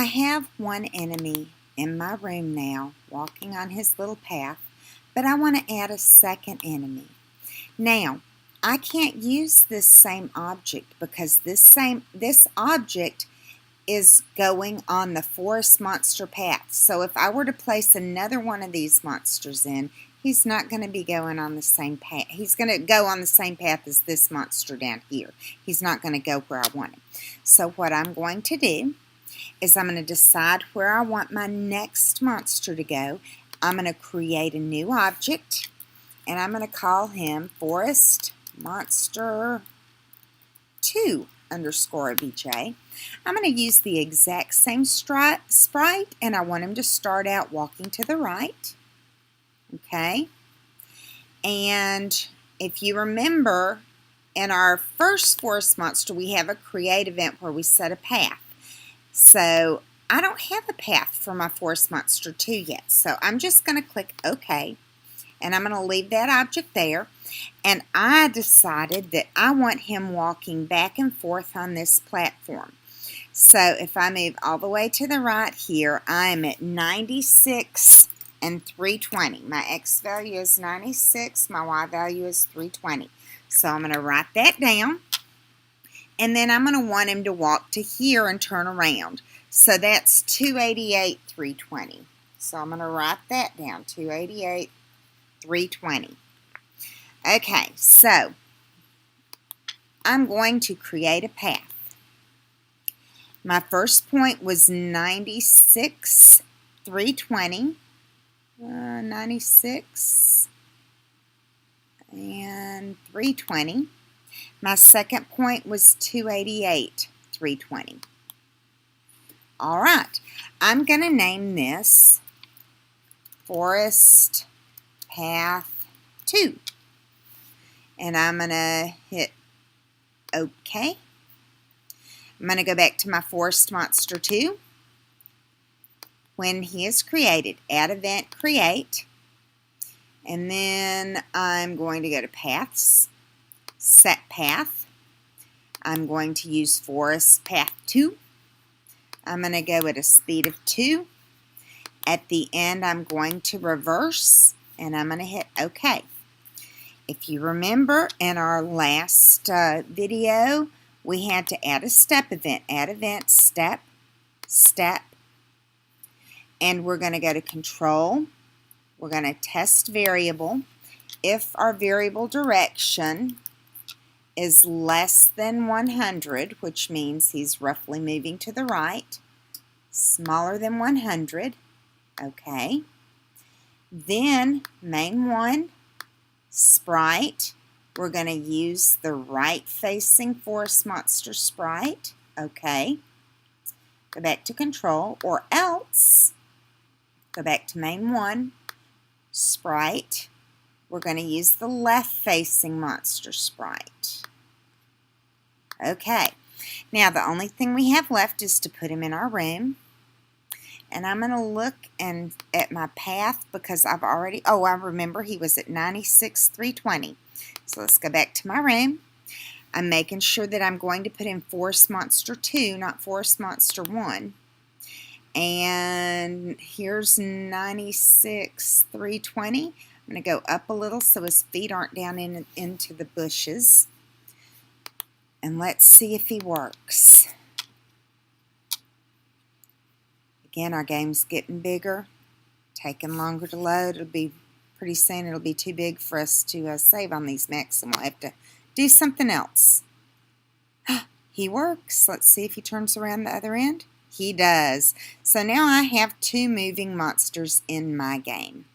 I have one enemy in my room now, walking on his little path, but I want to add a second enemy. Now, I can't use this same object because this object is going on the forest monster path. So if I were to place another one of these monsters in, he's not going to be going on the same path. He's going to go on the same path as this monster down here. He's not going to go where I want him. So what I'm going to do is I'm going to decide where I want my next monster to go. I'm going to create a new object, and I'm going to call him Forest Monster 2 underscore obj. I'm going to use the exact same sprite, and I want him to start out walking to the right. Okay? And if you remember, in our first forest monster, we have a create event where we set a path. So I don't have a path for my forest monster 2 yet. So I'm just going to click OK. And I'm going to leave that object there. And I decided that I want him walking back and forth on this platform. So if I move all the way to the right here, I'm at 96 and 320. My X value is 96. My Y value is 320. So I'm going to write that down. And then I'm going to want him to walk to here and turn around. So that's 288, 320. So I'm going to write that down, 288, 320. Okay, so I'm going to create a path. My first point was 96, 320. 96 and 320. My second point was 288, 320. All right, I'm going to name this Forest Path 2. And I'm going to hit OK. I'm going to go back to my Forest Monster 2. When he is created, add event, create. And then I'm going to go to Paths, set path. I'm going to use Forest Path 2. I'm going to go at a speed of 2. At the end, I'm going to reverse, and I'm going to hit OK. If you remember, in our last video, we had to add a step event. Add event, step, step. And we're going to go to Control. We're going to test variable. If our variable direction is less than 100, which means he's roughly moving to the right, smaller than 100, okay. Then main one, sprite, we're going to use the right-facing forest monster sprite, okay. Go back to Control, or else go back to main one, sprite. We're going to use the left-facing monster sprite. Okay, now the only thing we have left is to put him in our room. And I'm going to look at my path because I've already, I remember he was at 96, 320. So let's go back to my room. I'm making sure that I'm going to put in Forest Monster 2, not Forest Monster 1. And here's 96, 320. I'm going to go up a little so his feet aren't down into the bushes. And let's see if he works. Again, our game's getting bigger, taking longer to load. It'll be pretty soon. It'll be too big for us to save on these mechs, and we'll have to do something else. He works. Let's see if he turns around the other end. He does. So now I have 2 moving monsters in my game.